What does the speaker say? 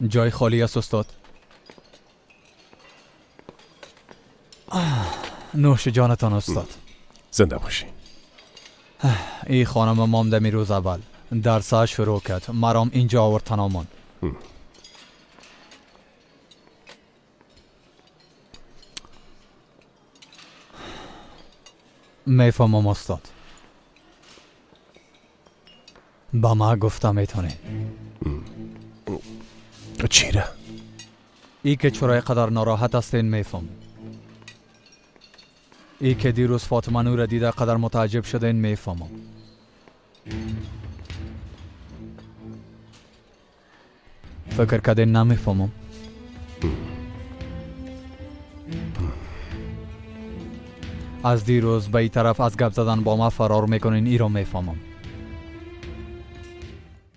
جای خالی است استاد. نوش جانتان استاد. زنده باشی. ای خانم مام دمی روز اول درسش شروع کرد، مرام اینجا آورد تنامان. میفهمم استاد. با ما گفتم میتونی. چیره؟ ای که چرا قدر ناراحت هستین میفهم. ای که دیروز فاطمه نور دیده قدر متعجب شدین میفهمم. فکر کردین نمیفهمم. از دیروز به ای طرف از گپ زدن با ما فرار میکنین، ای را میفهمم.